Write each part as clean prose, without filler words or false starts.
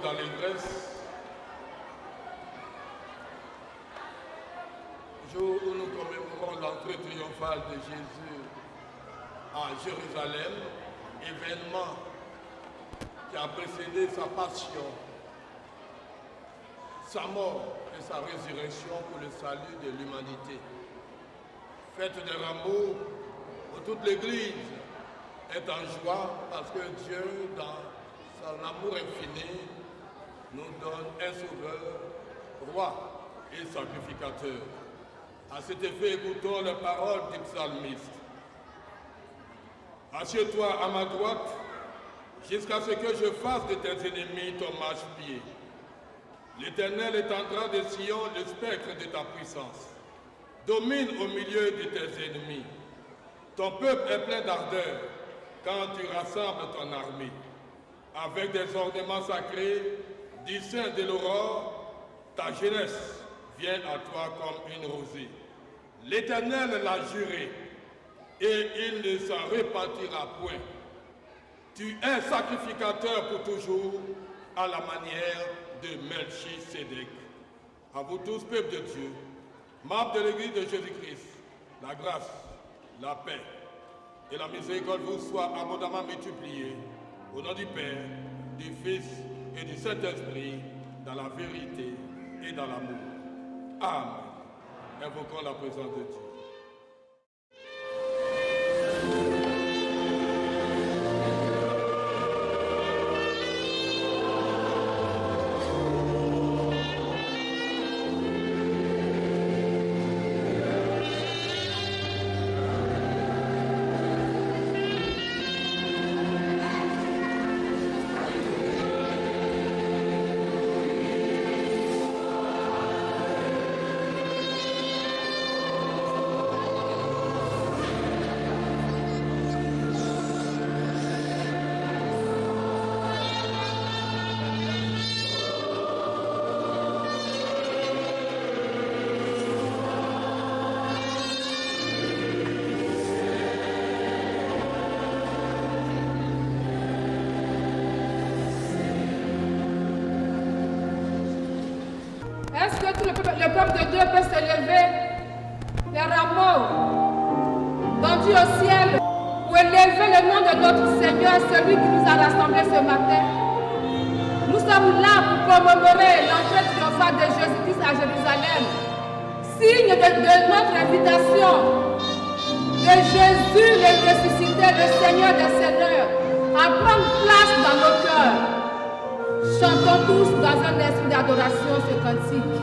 d'allégresse, jour où nous commémorons l'entrée triomphale de Jésus à Jérusalem, événement qui a précédé sa passion, sa mort et sa résurrection pour le salut de l'humanité. Fête des rameaux où toute l'Église est en joie parce que Dieu, dans son amour infini, nous donne un sauveur, roi et sacrificateur. À cet effet, écoutons les paroles du psalmiste. Assieds-toi à ma droite, jusqu'à ce que je fasse de tes ennemis ton marchepied. L'Éternel étendra de Sion le spectre de ta puissance. Domine au milieu de tes ennemis. Ton peuple est plein d'ardeur quand tu rassembles ton armée. Avec des ornements sacrés, du sein de l'aurore, ta jeunesse vient à toi comme une rosée. L'Éternel l'a juré, et il ne s'en repentira point. Tu es sacrificateur pour toujours, à la manière de Melchisédek. À vous tous, peuple de Dieu, membres de l'Église de Jésus-Christ, la grâce, la paix et la miséricorde vous soient abondamment multipliées, au nom du Père, du Fils et du Saint-Esprit, dans la vérité et dans l'amour. Amen. Invoquons la présence de Dieu. Est-ce que tout le peuple de Dieu peut se lever, les rameaux tendus au ciel, pour élever le nom de notre Seigneur, celui qui nous a rassemblés ce matin? Nous sommes là pour commémorer l'entrée triomphale de Jésus-Christ à Jérusalem, signe de notre invitation de Jésus le ressuscité, le Seigneur des Seigneurs, à prendre place dans nos cœurs. Chantons tous dans un esprit d'adoration ce cantique.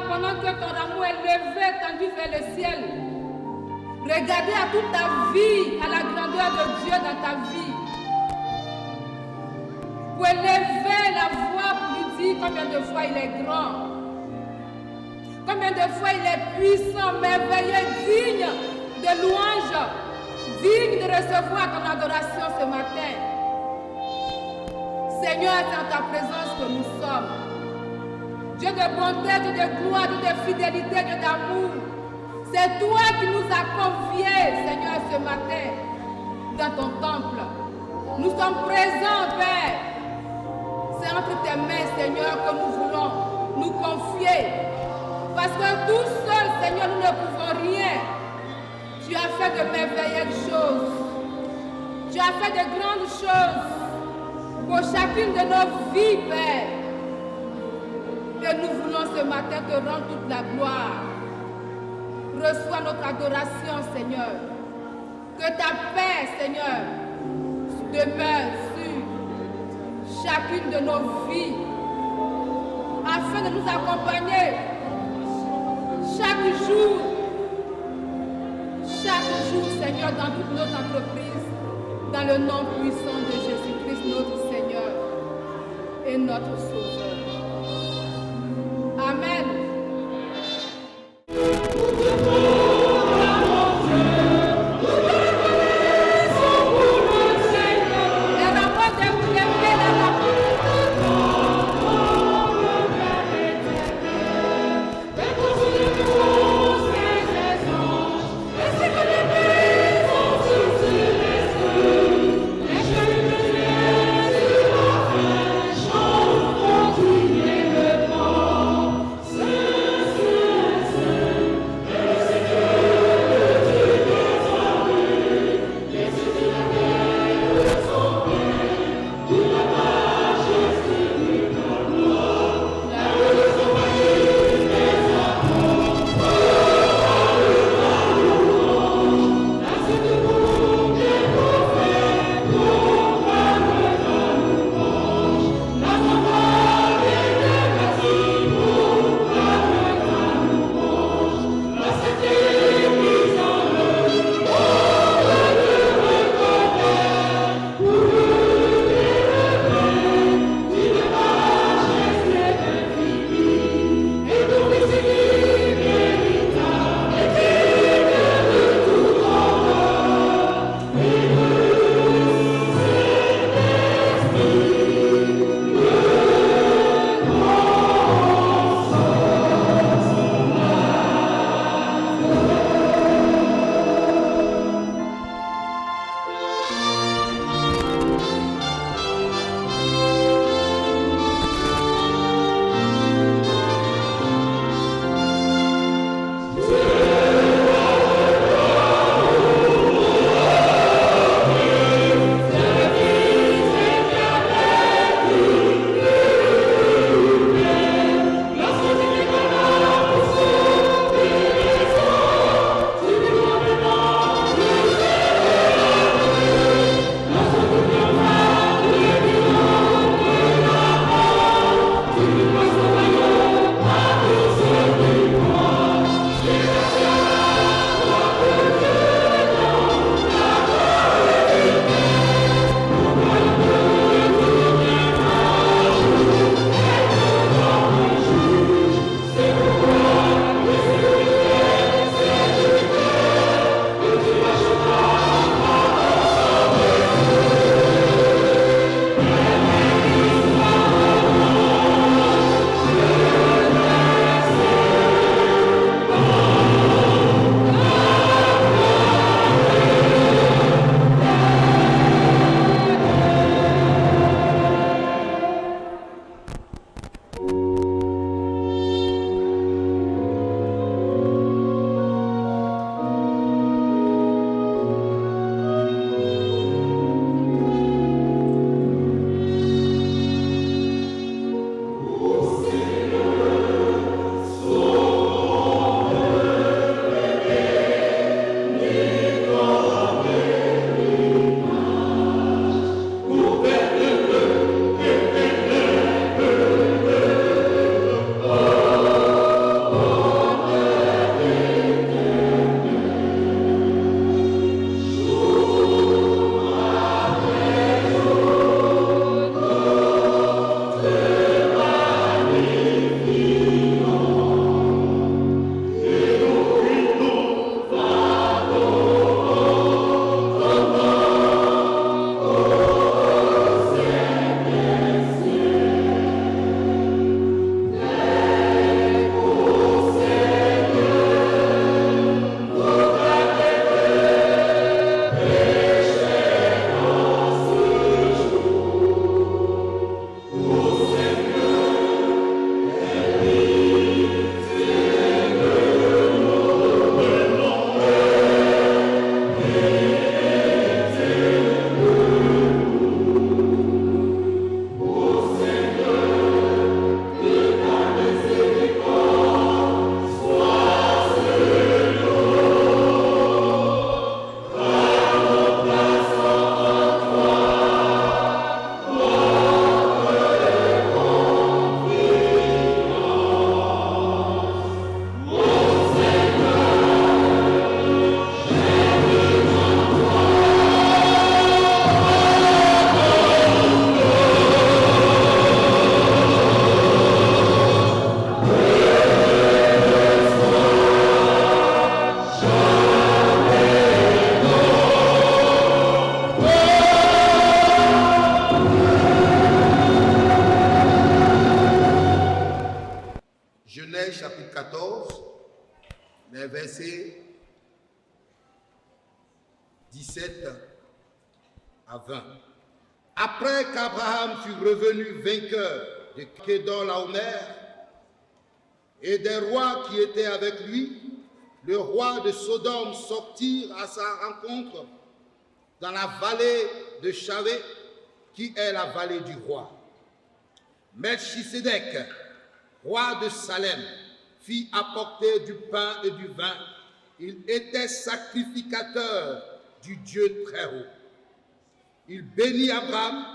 Pendant que ton amour est levé, tendu vers le ciel, regardez à toute ta vie, à la grandeur de Dieu dans ta vie. Pour élever la voix pour lui dire combien de fois il est grand. Combien de fois il est puissant, merveilleux, digne de louange, digne de recevoir ton adoration ce matin. Seigneur, c'est en ta présence que nous sommes. Dieu de bonté, Dieu de gloire, Dieu de fidélité, Dieu d'amour. C'est toi qui nous as conviés, Seigneur, ce matin, dans ton temple. Nous sommes présents, Père. C'est entre tes mains, Seigneur, que nous voulons nous confier. Parce que tout seul, Seigneur, nous ne pouvons rien. Tu as fait de merveilleuses choses. Tu as fait de grandes choses pour chacune de nos vies, Père. Et nous voulons ce matin te rendre toute la gloire. Reçois notre adoration, Seigneur. Que ta paix, Seigneur, demeure sur chacune de nos vies, afin de nous accompagner chaque jour, Seigneur, dans toutes nos entreprises, dans le nom puissant de Jésus-Christ, notre Seigneur et notre Sauveur. Amen. Oh, les versets 17 à 20. Après qu'Abraham fut revenu vainqueur de Kedorlaomer et des rois qui étaient avec lui, le roi de Sodome sortit à sa rencontre dans la vallée de Chavé, qui est la vallée du roi. Melchisédek, roi de Salem, fit apporter du pain et du vin. Il était sacrificateur du Dieu très haut. Il bénit Abraham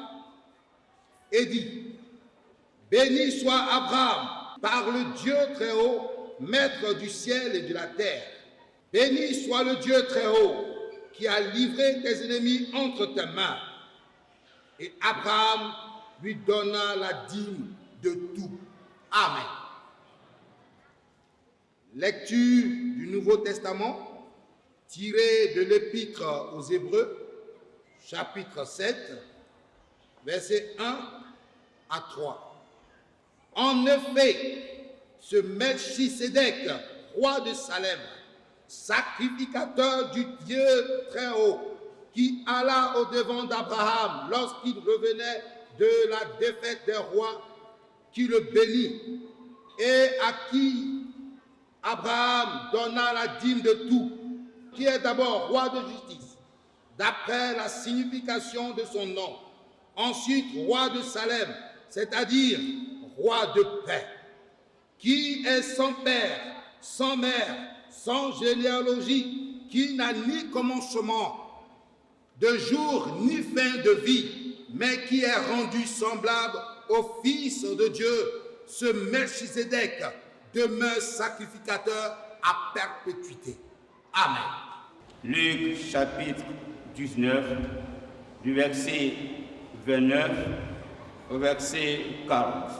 et dit: béni soit Abraham par le Dieu très haut, maître du ciel et de la terre. Béni soit le Dieu très haut qui a livré tes ennemis entre tes mains. Et Abraham lui donna la dîme de tout. Amen. Lecture du Nouveau Testament tirée de l'Épître aux Hébreux, chapitre 7, versets 1 à 3. En effet, ce Melchisédek, roi de Salem, sacrificateur du Dieu très haut, qui alla au-devant d'Abraham lorsqu'il revenait de la défaite des rois, qui le bénit, et à qui Abraham donna la dîme de tout, qui est d'abord roi de justice, d'après la signification de son nom, ensuite roi de Salem, c'est-à-dire roi de paix, qui est sans père, sans mère, sans généalogie, qui n'a ni commencement de jour ni fin de vie, mais qui est rendu semblable au Fils de Dieu. Ce Melchisédek demeure sacrificateur à perpétuité. Amen. Luc chapitre 19, du verset 29 au verset 40.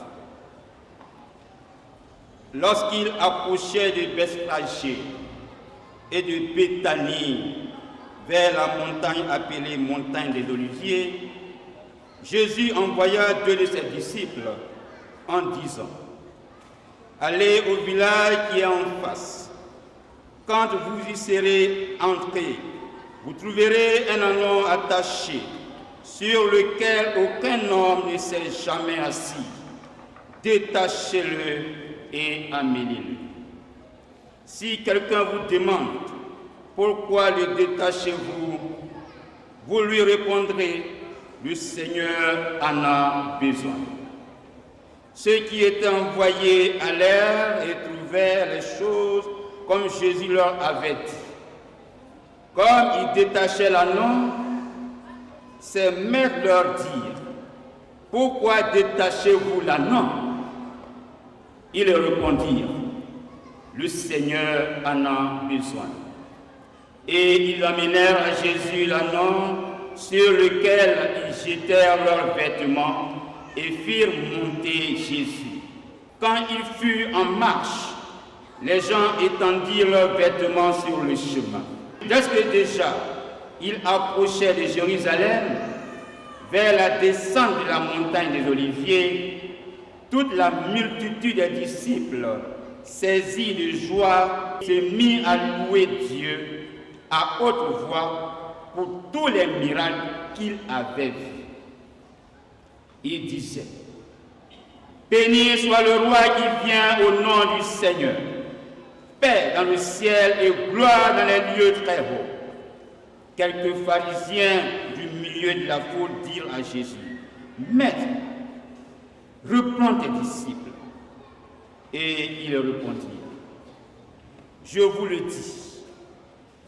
Lorsqu'il approchait de Bethphagée et de Béthanie, vers la montagne appelée montagne des Oliviers, Jésus envoya 2 de ses disciples en disant: allez au village qui est en face. Quand vous y serez entrés, vous trouverez un ânon attaché, sur lequel aucun homme ne s'est jamais assis. Détachez-le et amenez-le. Si quelqu'un vous demande pourquoi le détachez-vous, vous lui répondrez: le Seigneur en a besoin. Ceux qui étaient envoyés allèrent et trouvèrent les choses comme Jésus leur avait dit. Comme ils détachaient l'ânon, ses maîtres leur dirent: pourquoi détachez-vous l'ânon? Ils répondirent: le Seigneur en a besoin. Et ils amenèrent à Jésus l'ânon, sur lequel ils jetèrent leurs vêtements et firent monter Jésus. Quand il fut en marche, les gens étendirent leurs vêtements sur le chemin. Dès que déjà il approchait de Jérusalem, vers la descente de la montagne des Oliviers, toute la multitude des disciples, saisis de joie, se mit à louer Dieu à haute voix pour tous les miracles qu'il avait vus. Il disait: béni soit le roi qui vient au nom du Seigneur, paix dans le ciel et gloire dans les lieux très hauts. Quelques pharisiens du milieu de la foule dirent à Jésus: Maître, reprends tes disciples. Et il répondit: je vous le dis,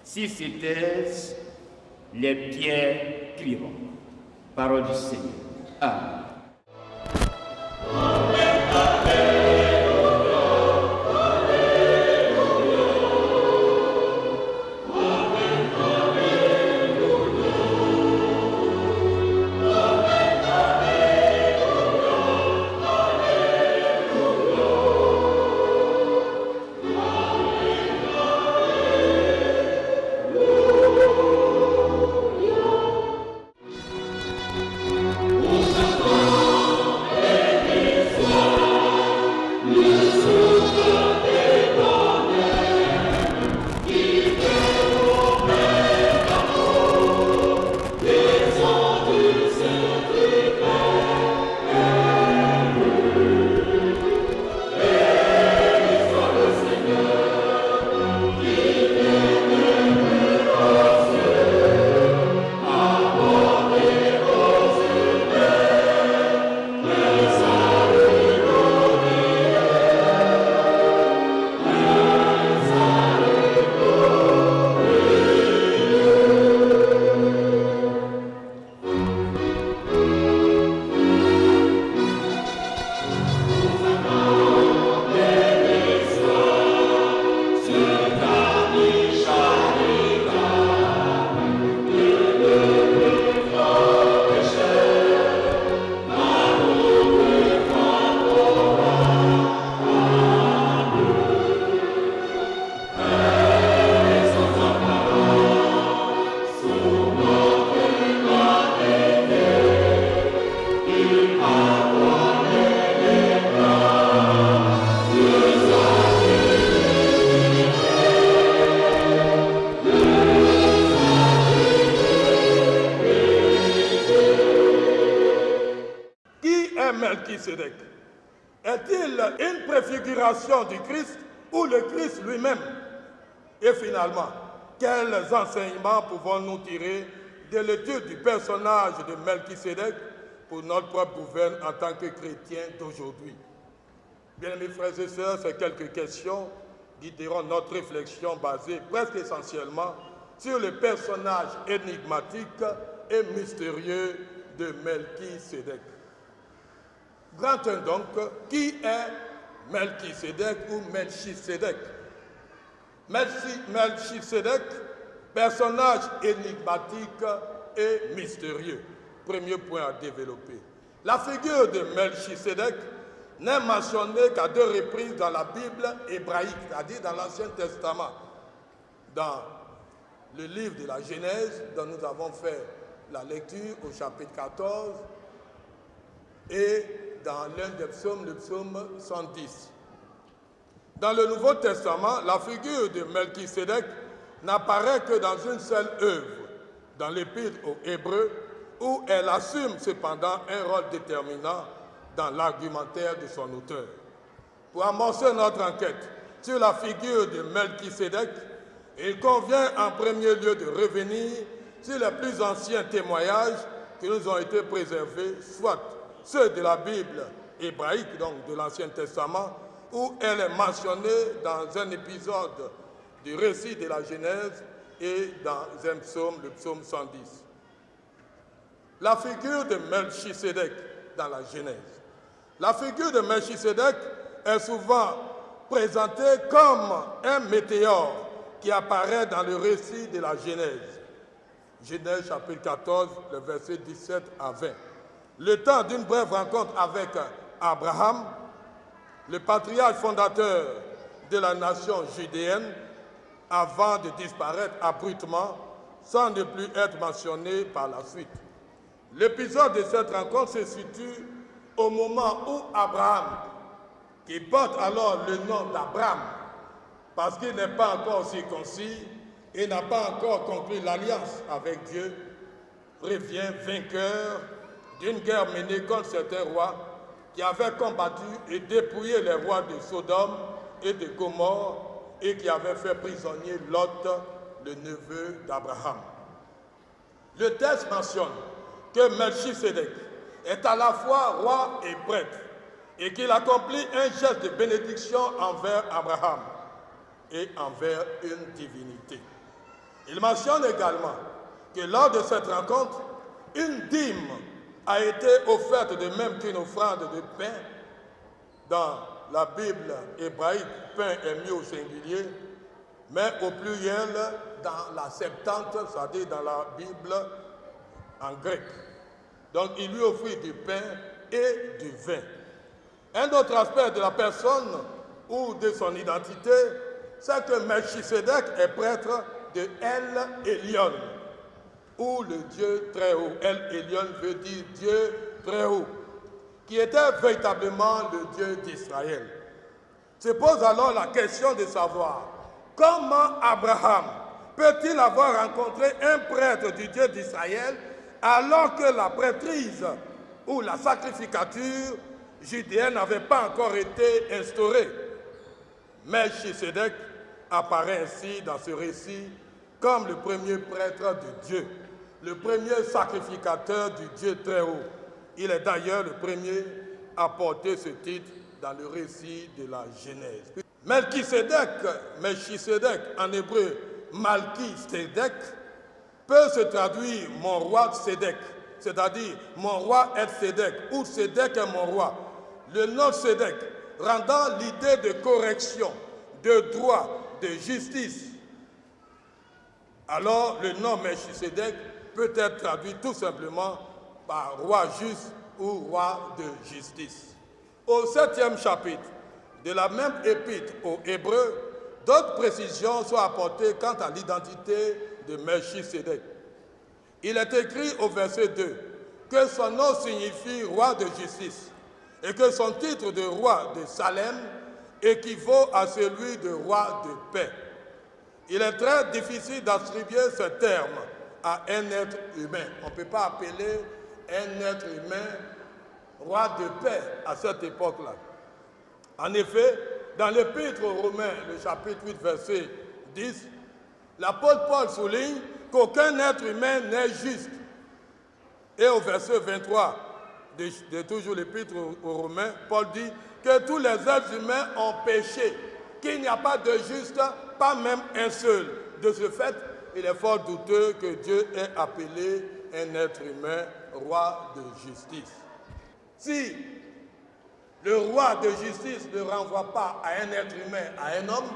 si c'était, les pierres crieront. Parole du Seigneur. Amen. Nous Melchisédek? Est-il une préfiguration du Christ ou le Christ lui-même? Et finalement, quels enseignements pouvons-nous tirer de l'étude du personnage de Melchisédek pour notre propre gouverne en tant que chrétiens d'aujourd'hui? Bien-aimés frères et sœurs, ces quelques questions guideront notre réflexion basée presque essentiellement sur le personnage énigmatique et mystérieux de Melchisédek. Grand 1 donc, qui est Melchisédek ou Melchisédek? Melchisédek, personnage énigmatique et mystérieux. Premier point à développer. La figure de Melchisédek n'est mentionnée qu'à 2 reprises dans la Bible hébraïque, c'est-à-dire dans l'Ancien Testament. Dans le livre de la Genèse, dont nous avons fait la lecture au chapitre 14, et dans l'un des psaumes, le psaume 110. Dans le Nouveau Testament, la figure de Melchisédek n'apparaît que dans une seule œuvre, dans l'Épître aux Hébreux, où elle assume cependant un rôle déterminant dans l'argumentaire de son auteur. Pour amorcer notre enquête sur la figure de Melchisédek, il convient en premier lieu de revenir sur les plus anciens témoignages qui nous ont été préservés, soit ceux de la Bible hébraïque, donc de l'Ancien Testament, où elle est mentionnée dans un épisode du récit de la Genèse et dans un psaume, le psaume 110. La figure de Melchisédek dans la Genèse. La figure de Melchisédek est souvent présentée comme un météore qui apparaît dans le récit de la Genèse. Genèse chapitre 14, le verset 17 à 20. Le temps d'une brève rencontre avec Abraham, le patriarche fondateur de la nation judéenne, avant de disparaître abruptement, sans ne plus être mentionné par la suite. L'épisode de cette rencontre se situe au moment où Abraham, qui porte alors le nom d'Abraham, parce qu'il n'est pas encore circoncis et n'a pas encore conclu l'alliance avec Dieu, revient vainqueur d'une guerre menée contre certains rois qui avaient combattu et dépouillé les rois de Sodome et de Gomorrhe et qui avaient fait prisonnier Lot, le neveu d'Abraham. Le texte mentionne que Melchisédek est à la fois roi et prêtre et qu'il accomplit un geste de bénédiction envers Abraham et envers une divinité. Il mentionne également que lors de cette rencontre, une dîme a été offerte de même qu'une offrande de pain. Dans la Bible hébraïque, pain est mis au singulier, mais au pluriel dans la Septante, c'est-à-dire dans la Bible en grec. Donc il lui offrit du pain et du vin. Un autre aspect de la personne ou de son identité, c'est que Melchisédek est prêtre de El Elyon, ou le Dieu très haut. El Elyon veut dire Dieu très haut, qui était véritablement le Dieu d'Israël. Se pose alors la question de savoir comment Abraham peut-il avoir rencontré un prêtre du Dieu d'Israël alors que la prêtrise ou la sacrificature judéenne n'avait pas encore été instaurée. Melchisédek apparaît ainsi dans ce récit comme le premier prêtre de Dieu, le premier sacrificateur du Dieu très haut. Il est d'ailleurs le premier à porter ce titre dans le récit de la Genèse. Melchisédek en hébreu, Malki-Sédek, peut se traduire mon roi Sédek, c'est-à-dire mon roi est Sédek, ou Sédek est mon roi. Le nom Sédek rendant l'idée de correction, de droit, de justice. Alors le nom Melchisédek peut être traduit tout simplement par roi juste ou roi de justice. Au 7e chapitre de la même épître aux Hébreux, d'autres précisions sont apportées quant à l'identité de Melchisédek. Il est écrit au verset 2 que son nom signifie roi de justice et que son titre de roi de Salem équivaut à celui de roi de paix. Il est très difficile d'attribuer ce terme à un être humain. On ne peut pas appeler un être humain roi de paix à cette époque-là. En effet, dans l'Épître aux Romains, le chapitre 8, verset 10, l'apôtre Paul souligne qu'aucun être humain n'est juste. Et au verset 23 de toujours l'Épître aux Romains, Paul dit que tous les êtres humains ont péché, qu'il n'y a pas de juste, pas même un seul. De ce fait, il est fort douteux que Dieu ait appelé un être humain roi de justice. Si le roi de justice ne renvoie pas à un être humain, à un homme,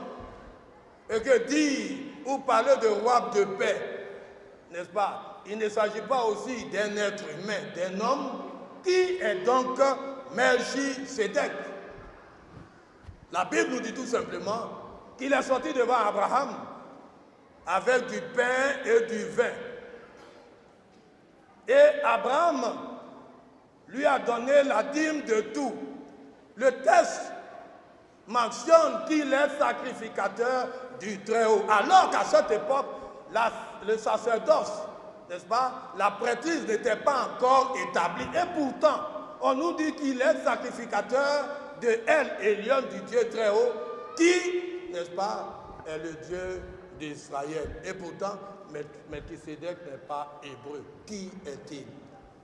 et que dire ou parler de roi de paix, n'est-ce pas? Il ne s'agit pas aussi d'un être humain, d'un homme qui est donc Melchisédek. La Bible nous dit tout simplement qu'il est sorti devant Abraham avec du pain et du vin. Et Abraham lui a donné la dîme de tout. Le texte mentionne qu'il est sacrificateur du Très-Haut. Alors qu'à cette époque, le sacerdoce, n'est-ce pas, la prêtrise n'était pas encore établie. Et pourtant, on nous dit qu'il est sacrificateur de El Elyon, du Dieu Très-Haut, qui, n'est-ce pas, est le Dieu d'Israël. Et pourtant, Melchisédek n'est pas hébreu. Qui est-il?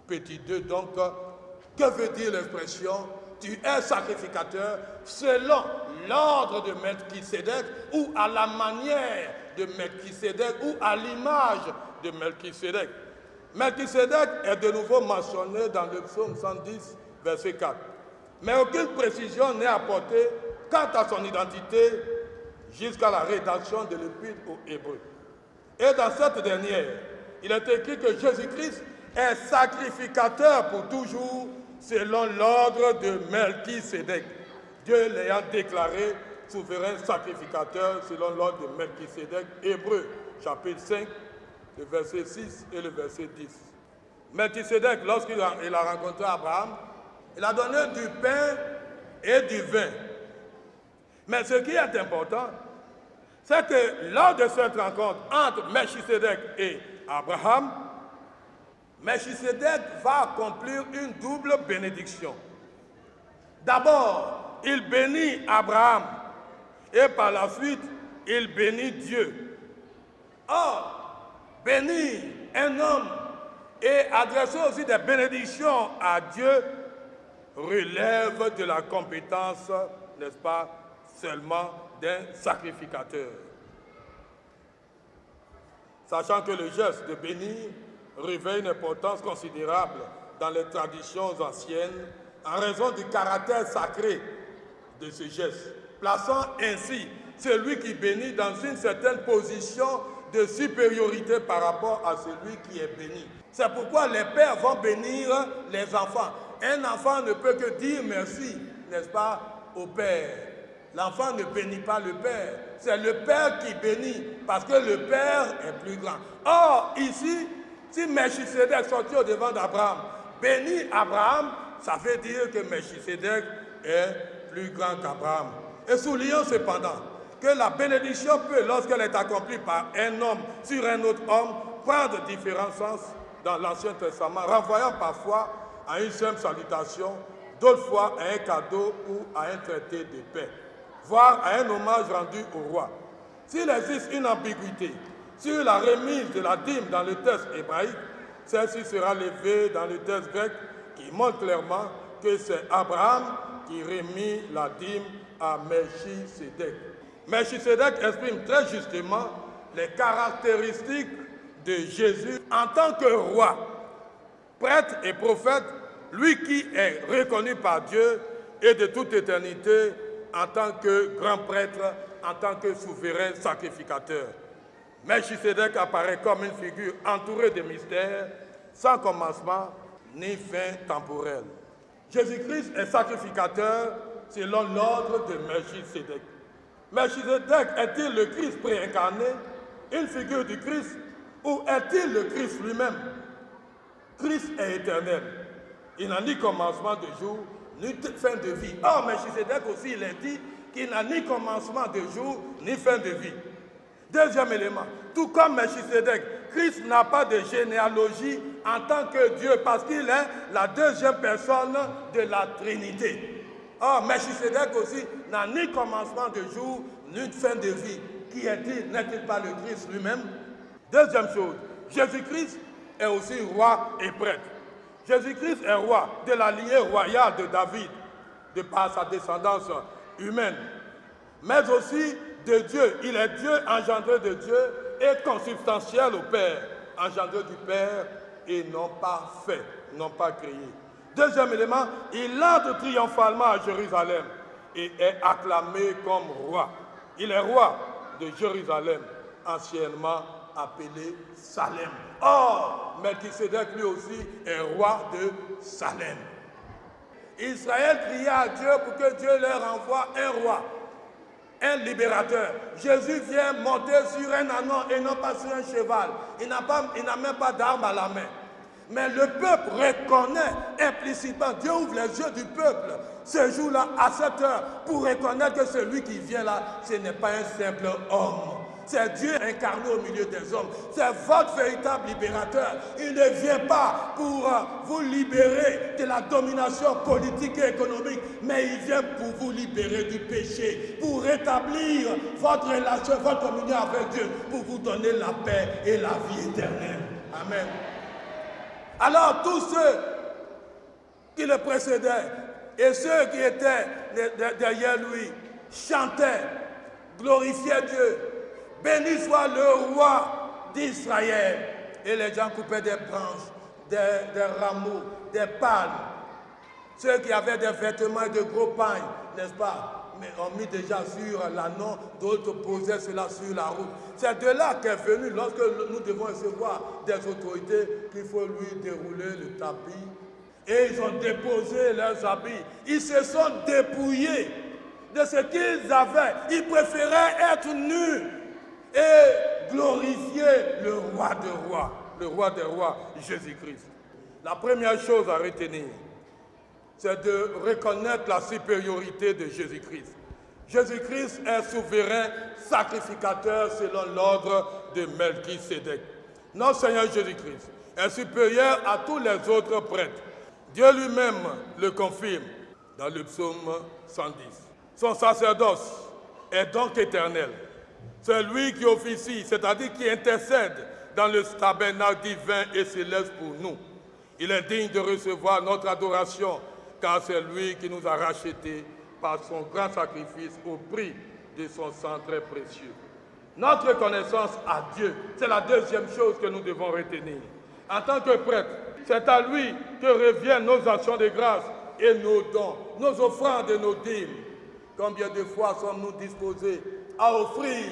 Petit 2, donc, que veut dire l'expression « tu es sacrificateur selon l'ordre de Melchisédek » ou à la manière de Melchisédek ou à l'image de Melchisédek. Melchisédek est de nouveau mentionné dans le psaume 110, verset 4. Mais aucune précision n'est apportée quant à son identité jusqu'à la rédaction de l'Épître aux Hébreux. Et dans cette dernière, il est écrit que Jésus-Christ est sacrificateur pour toujours selon l'ordre de Melchisédek, Dieu l'ayant déclaré souverain sacrificateur selon l'ordre de Melchisédek. Hébreux, chapitre 5, le verset 6 et le verset 10. Melchisédek, lorsqu'il a rencontré Abraham, il a donné du pain et du vin. Mais ce qui est important, c'est que lors de cette rencontre entre Melchisédek et Abraham, Melchisédek va accomplir une double bénédiction. D'abord, il bénit Abraham et par la suite, il bénit Dieu. Or, bénir un homme et adresser aussi des bénédictions à Dieu relève de la compétence, n'est-ce pas, seulement d'un sacrificateur. Sachant que le geste de bénir revêt une importance considérable dans les traditions anciennes en raison du caractère sacré de ce geste, plaçant ainsi celui qui bénit dans une certaine position de supériorité par rapport à celui qui est béni. C'est pourquoi les pères vont bénir les enfants. Un enfant ne peut que dire merci, n'est-ce pas, au père. L'enfant ne bénit pas le père. C'est le père qui bénit parce que le père est plus grand. Or, ici, si Melchisédek sortit au devant d'Abraham, bénit Abraham, ça veut dire que Melchisédek est plus grand qu'Abraham. Et soulignons cependant que la bénédiction peut, lorsqu'elle est accomplie par un homme sur un autre homme, prendre différents sens dans l'Ancien Testament, renvoyant parfois à une simple salutation, d'autres fois à un cadeau ou à un traité de paix, voire à un hommage rendu au roi. S'il existe une ambiguïté sur la remise de la dîme dans le texte hébraïque, celle-ci sera levée dans le texte grec qui montre clairement que c'est Abraham qui remit la dîme à Melchisédek. Melchisédek exprime très justement les caractéristiques de Jésus en tant que roi, prêtre et prophète, lui qui est reconnu par Dieu et de toute éternité en tant que grand prêtre, en tant que souverain sacrificateur. Melchisédek apparaît comme une figure entourée de mystères, sans commencement ni fin temporelle. Jésus-Christ est sacrificateur selon l'ordre de Melchisédek. Melchisédek est-il le Christ préincarné, une figure du Christ, ou est-il le Christ lui-même? Christ est éternel. Il n'a ni commencement de jour, ni fin de vie. Or, Melchisédek aussi, il est dit qu'il n'a ni commencement de jour, ni fin de vie. Deuxième élément, tout comme Melchisédek, Christ n'a pas de généalogie en tant que Dieu, parce qu'il est la deuxième personne de la Trinité. Or, Melchisédek aussi n'a ni commencement de jour, ni fin de vie. Qui est-il? N'est-il pas le Christ lui-même? Deuxième chose, Jésus-Christ est aussi roi et prêtre. Jésus-Christ est roi de la lignée royale de David, de par sa descendance humaine, mais aussi de Dieu. Il est Dieu engendré de Dieu et consubstantiel au Père, engendré du Père et non pas fait, non pas créé. Deuxième élément, il entre triomphalement à Jérusalem et est acclamé comme roi. Il est roi de Jérusalem, anciennement appelé Salem. Or, Melchisédek lui aussi est roi de Salem. Israël pria à Dieu pour que Dieu leur envoie un roi, un libérateur. Jésus vient monter sur un ânon et non pas sur un cheval. Il n'a même pas d'arme à la main. Mais le peuple reconnaît implicitement, Dieu ouvre les yeux du peuple ce jour-là, à cette heure, pour reconnaître que celui qui vient là, ce n'est pas un simple homme. C'est Dieu incarné au milieu des hommes. C'est votre véritable libérateur. Il ne vient pas pour vous libérer de la domination politique et économique, mais il vient pour vous libérer du péché, pour rétablir votre relation, votre communion avec Dieu, pour vous donner la paix et la vie éternelle. Amen. Alors tous ceux qui le précédaient et ceux qui étaient derrière lui chantaient, glorifiaient Dieu. Béni soit le roi d'Israël. Et les gens coupaient des branches, des rameaux, des palmes. Ceux qui avaient des vêtements et de gros pagnes, n'est-ce pas? Mais on mit déjà sur l'ânon, d'autres posaient cela sur la route. C'est de là qu'est venu, lorsque nous devons recevoir des autorités, qu'il faut lui dérouler le tapis. Et ils ont déposé leurs habits. Ils se sont dépouillés de ce qu'ils avaient. Ils préféraient être nus et glorifier le roi des rois, Jésus-Christ. La première chose à retenir, c'est de reconnaître la supériorité de Jésus-Christ. Jésus-Christ est souverain sacrificateur selon l'ordre de Melchisédek. Notre Seigneur Jésus-Christ est supérieur à tous les autres prêtres. Dieu lui-même le confirme dans le psaume 110. Son sacerdoce est donc éternel. C'est lui qui officie, c'est-à-dire qui intercède dans le tabernacle divin et céleste pour nous. Il est digne de recevoir notre adoration, car c'est lui qui nous a rachetés par son grand sacrifice au prix de son sang très précieux. Notre reconnaissance à Dieu, c'est la deuxième chose que nous devons retenir. En tant que prêtre, c'est à lui que reviennent nos actions de grâce et nos dons, nos offrandes et nos dîmes. Combien de fois sommes-nous disposés à offrir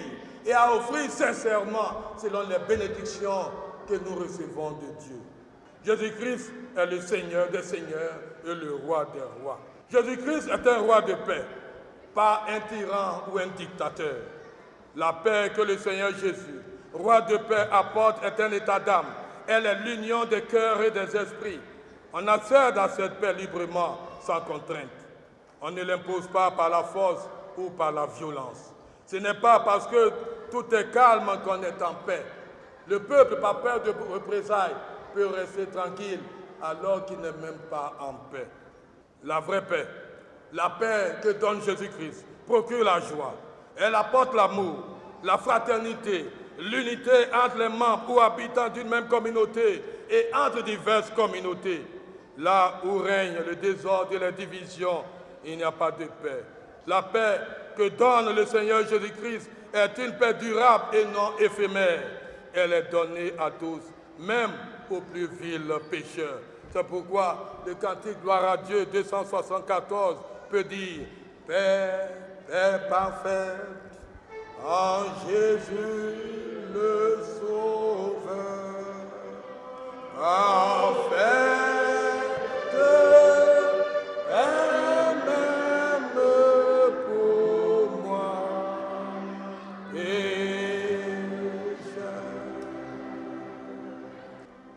et à offrir sincèrement selon les bénédictions que nous recevons de Dieu. Jésus-Christ est le Seigneur des seigneurs et le roi des rois. Jésus-Christ est un roi de paix, pas un tyran ou un dictateur. La paix que le Seigneur Jésus, roi de paix, apporte est un état d'âme. Elle est l'union des cœurs et des esprits. On accède à cette paix librement, sans contrainte. On ne l'impose pas par la force ou par la violence. Ce n'est pas parce que tout est calme qu'on est en paix. Le peuple, par peur de représailles, peut rester tranquille alors qu'il n'est même pas en paix. La vraie paix, la paix que donne Jésus-Christ, procure la joie. Elle apporte l'amour, la fraternité, l'unité entre les membres ou habitants d'une même communauté et entre diverses communautés. Là où règne le désordre et les divisions, il n'y a pas de paix. La paix que donne le Seigneur Jésus-Christ est une paix durable et non éphémère. Elle est donnée à tous, même aux plus vils pécheurs. C'est pourquoi le cantique Gloire à Dieu 274 peut dire « Paix, paix parfaite en Jésus le Sauveur, parfaite, paix même pour moi pécheur. »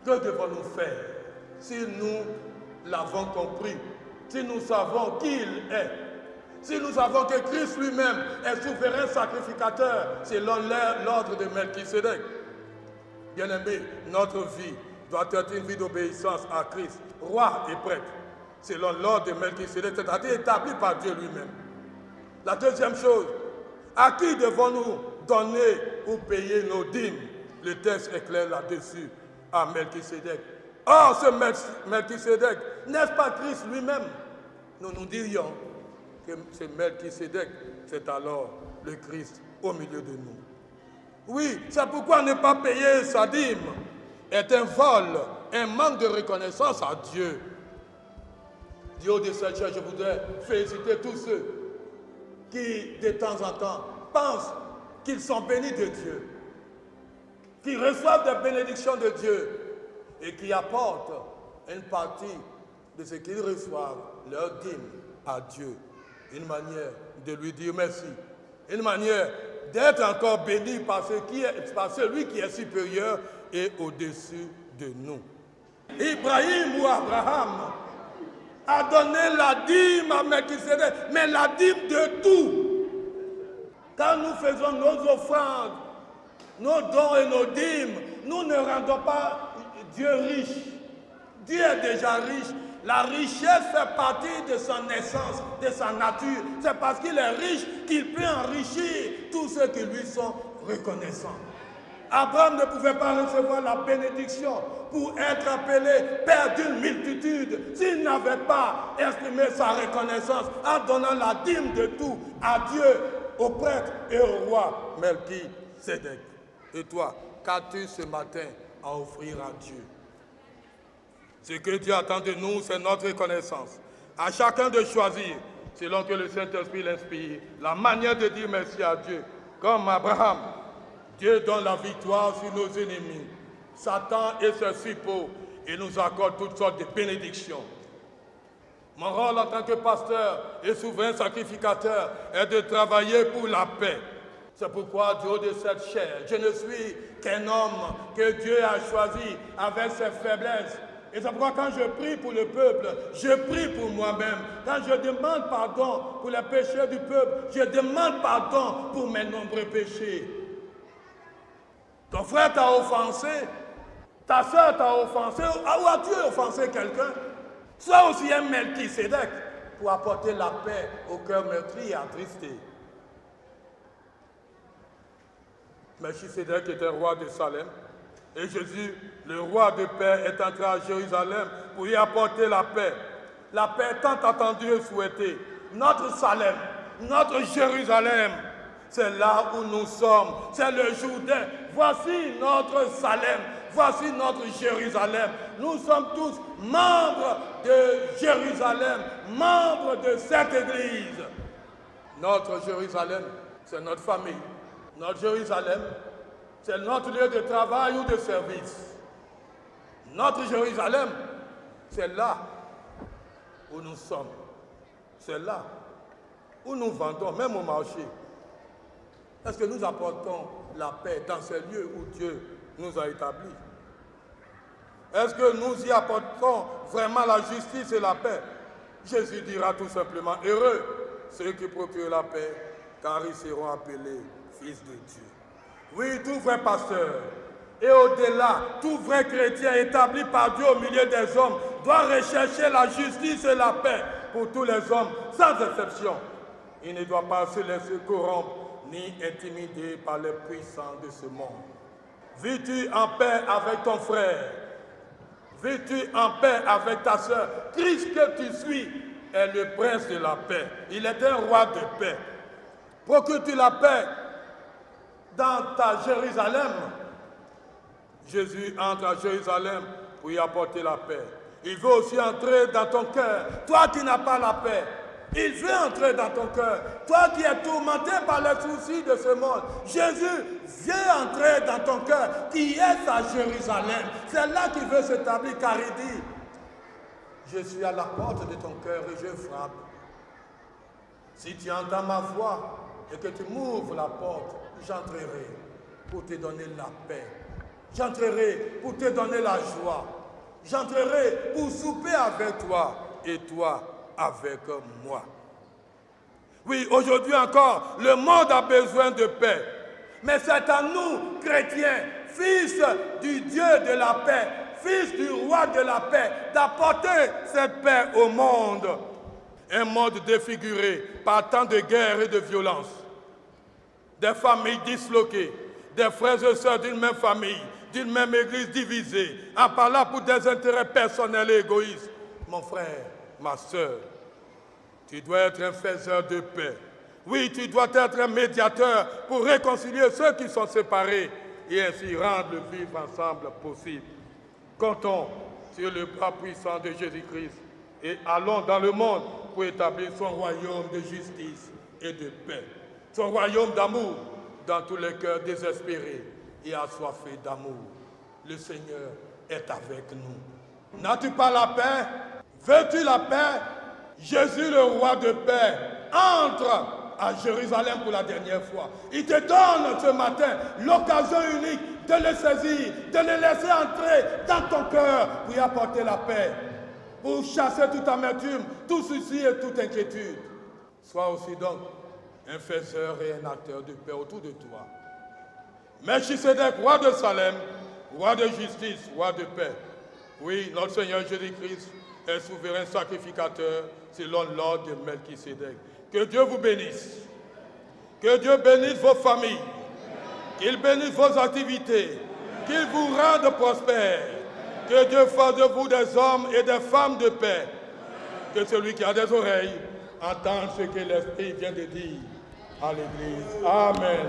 Que devons-nous faire si nous l'avons compris, si nous savons qui il est, si nous savons que Christ lui-même est souverain sacrificateur selon l'ordre de Melchisédek? Bien-aimés, notre vie doit être une vie d'obéissance à Christ, roi et prêtre, selon l'ordre de Melchisédek, c'est-à-dire établi par Dieu lui-même. La deuxième chose, à qui devons-nous donner ou payer nos dîmes? Le texte est clair là-dessus, à Melchisédek. Or, ce Melchisédek, n'est-ce pas Christ lui-même? Nous dirions que ce Melchisédek, c'est alors le Christ au milieu de nous. Oui, c'est pourquoi ne pas payer sa dîme est un vol, un manque de reconnaissance à Dieu. Du haut de cette chaise, je voudrais féliciter tous ceux qui, de temps en temps, pensent qu'ils sont bénis de Dieu, qui reçoivent des bénédictions de Dieu et qui apportent une partie de ce qu'ils reçoivent, leur dîme à Dieu. Une manière de lui dire merci, une manière d'être encore béni par celui qui est supérieur et au-dessus de nous. Ibrahim ou Abraham a donné la dîme à Melchisédek, mais la dîme de tout. Quand nous faisons nos offrandes, nos dons et nos dîmes, nous ne rendons pas Dieu riche. Dieu est déjà riche. La richesse fait partie de son essence, de sa nature. C'est parce qu'il est riche qu'il peut enrichir tous ceux qui lui sont reconnaissants. Abraham ne pouvait pas recevoir la bénédiction pour être appelé père d'une multitude s'il n'avait pas exprimé sa reconnaissance en donnant la dîme de tout à Dieu, au prêtre et au roi Melchisédek. Et toi, qu'as-tu ce matin à offrir à Dieu? Ce que Dieu attend de nous, c'est notre reconnaissance. À chacun de choisir, selon que le Saint-Esprit l'inspire, la manière de dire merci à Dieu. Comme Abraham, Dieu donne la victoire sur nos ennemis. Satan et ses suppôts, il nous accorde toutes sortes de bénédictions. Mon rôle en tant que pasteur et souverain sacrificateur est de travailler pour la paix. C'est pourquoi, du haut de cette chair, je ne suis qu'un homme que Dieu a choisi avec ses faiblesses. Et c'est pourquoi quand je prie pour le peuple, je prie pour moi-même. Quand je demande pardon pour les péchés du peuple, je demande pardon pour mes nombreux péchés. Ton frère t'a offensé, ta soeur t'a offensé, ou as-tu offensé quelqu'un? Sois aussi un Melchisédek pour apporter la paix au cœur meurtri et attristé. Melchisédek était roi de Salem. Et Jésus, le roi de paix, est entré à Jérusalem pour y apporter la paix. La paix tant attendue et souhaitée. Notre Salem, notre Jérusalem, c'est là où nous sommes. C'est le Jourdain. Voici notre Salem. Voici notre Jérusalem. Nous sommes tous membres de Jérusalem, membres de cette Église. Notre Jérusalem, c'est notre famille. Notre Jérusalem, c'est notre lieu de travail ou de service. Notre Jérusalem, c'est là où nous sommes. C'est là où nous vendons, même au marché. Est-ce que nous apportons la paix dans ces lieux où Dieu nous a établis? Est-ce que nous y apportons vraiment la justice et la paix? Jésus dira tout simplement, heureux ceux qui procurent la paix, car ils seront appelés fils de Dieu. Oui, tout vrai pasteur, et au-delà, tout vrai chrétien établi par Dieu au milieu des hommes doit rechercher la justice et la paix pour tous les hommes, sans exception. Il ne doit pas se laisser corrompre ni intimider par les puissants de ce monde. Vis-tu en paix avec ton frère? Vis-tu en paix avec ta soeur? Christ que tu suis est le prince de la paix. Il est un roi de paix. Procures-tu la paix dans ta Jérusalem? Jésus entre à Jérusalem pour y apporter la paix. Il veut aussi entrer dans ton cœur. Toi qui n'as pas la paix, il veut entrer dans ton cœur. Toi qui es tourmenté par les soucis de ce monde, Jésus vient entrer dans ton cœur, qui est à Jérusalem. C'est là qu'il veut s'établir, car il dit, je suis à la porte de ton cœur et je frappe. Si tu entends ma voix et que tu m'ouvres la porte, j'entrerai pour te donner la paix. J'entrerai pour te donner la joie. J'entrerai pour souper avec toi et toi avec moi. Oui, aujourd'hui encore, le monde a besoin de paix. Mais c'est à nous, chrétiens, fils du Dieu de la paix, fils du roi de la paix, d'apporter cette paix au monde. Un monde défiguré par tant de guerres et de violences. Des familles disloquées, des frères et sœurs d'une même famille, d'une même église divisée, en parlant pour des intérêts personnels et égoïstes. Mon frère, ma sœur, tu dois être un faiseur de paix. Oui, tu dois être un médiateur pour réconcilier ceux qui sont séparés et ainsi rendre le vivre ensemble possible. Comptons sur le bras puissant de Jésus-Christ et allons dans le monde pour établir son royaume de justice et de paix. Son royaume d'amour dans tous les cœurs désespérés et assoiffés d'amour. Le Seigneur est avec nous. N'as-tu pas la paix? Veux-tu la paix? Jésus, le roi de paix, entre à Jérusalem pour la dernière fois. Il te donne ce matin l'occasion unique de le saisir, de le laisser entrer dans ton cœur pour y apporter la paix, pour chasser toute amertume, tout souci et toute inquiétude. Sois aussi donc un faiseur et un acteur de paix autour de toi. Melchisédek, roi de Salem, roi de justice, roi de paix. Oui, notre Seigneur Jésus-Christ est souverain sacrificateur selon l'ordre de Melchisédek. Que Dieu vous bénisse. Que Dieu bénisse vos familles. Qu'il bénisse vos activités. Qu'il vous rende prospères. Que Dieu fasse de vous des hommes et des femmes de paix. Que celui qui a des oreilles entende ce que l'Esprit vient de dire à l'Église. Amen.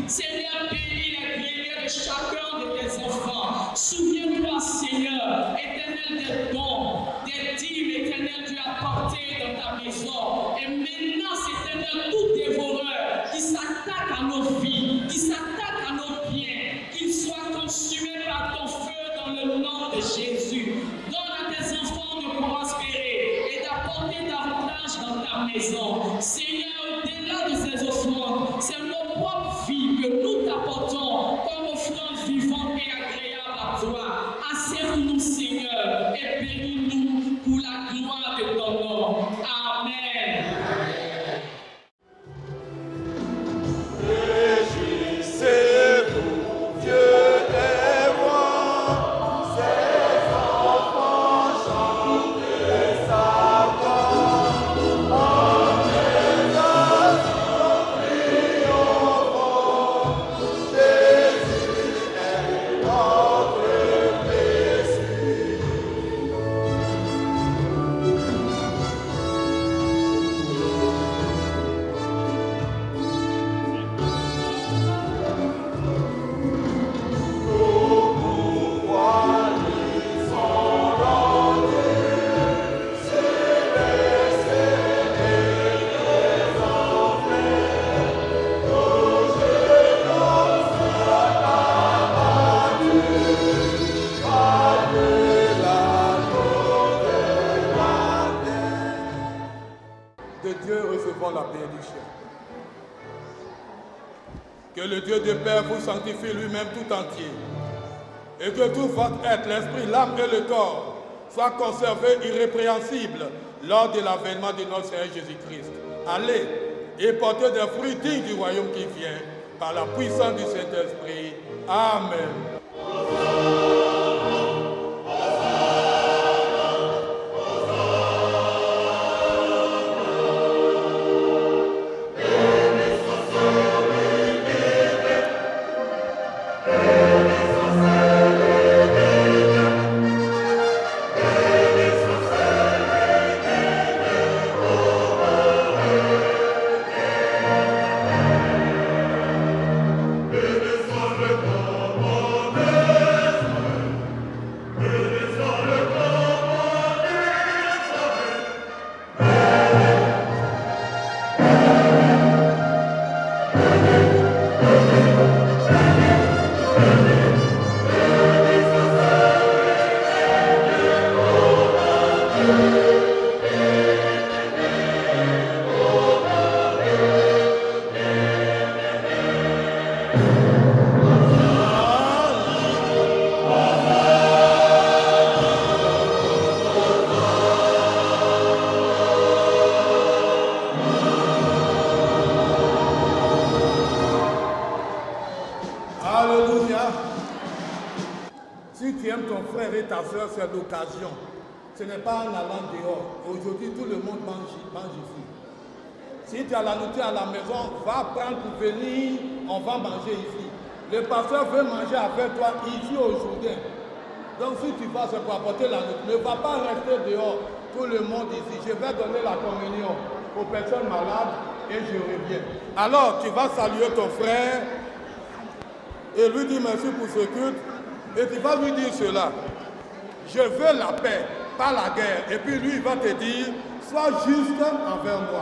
Seigneur, bénis les greniers de chacun de tes enfants. Souviens-toi, Seigneur, éternel des dons, des dîmes, éternel, tu as porté dans ta maison. Et maintenant, éternel, tout dévoreur qui s'attaque à nos vies, qui s'attaque à nos biens, qu'il soit consumé par ton feu dans le nom de Jésus. Donne à tes enfants de prospérer et d'apporter davantage dans ta maison. Seigneur, au-delà de ces offrandes, c'est nos propres vies que nous t'apportons comme offrande vivante et agréable à toi. Assure-nous, Seigneur, et bénis-nous pour la gloire de ton nom. Amen. De Dieu recevons la bénédiction. Que le Dieu de Père vous sanctifie lui-même tout entier. Et que tout votre être, l'esprit, l'âme et le corps soient conservés irrépréhensibles lors de l'avènement de notre Seigneur Jésus-Christ. Allez et portez des fruits dignes du royaume qui vient par la puissance du Saint-Esprit. Amen. Alléluia. Si tu aimes ton frère et ta soeur, c'est l'occasion. Ce n'est pas en allant dehors. Aujourd'hui, tout le monde mange ici. Si tu as la nourriture à la maison, va prendre pour venir, on va manger ici. Le pasteur veut manger avec toi ici aujourd'hui. Donc si tu vas, c'est pour apporter la nourriture. Ne va pas rester dehors, tout le monde ici. Je vais donner la communion aux personnes malades et je reviens. Alors, tu vas saluer ton frère et lui dire merci pour ce culte. Et tu vas lui dire cela. Je veux la paix, pas la guerre. Et puis lui, il va te dire, sois juste envers moi.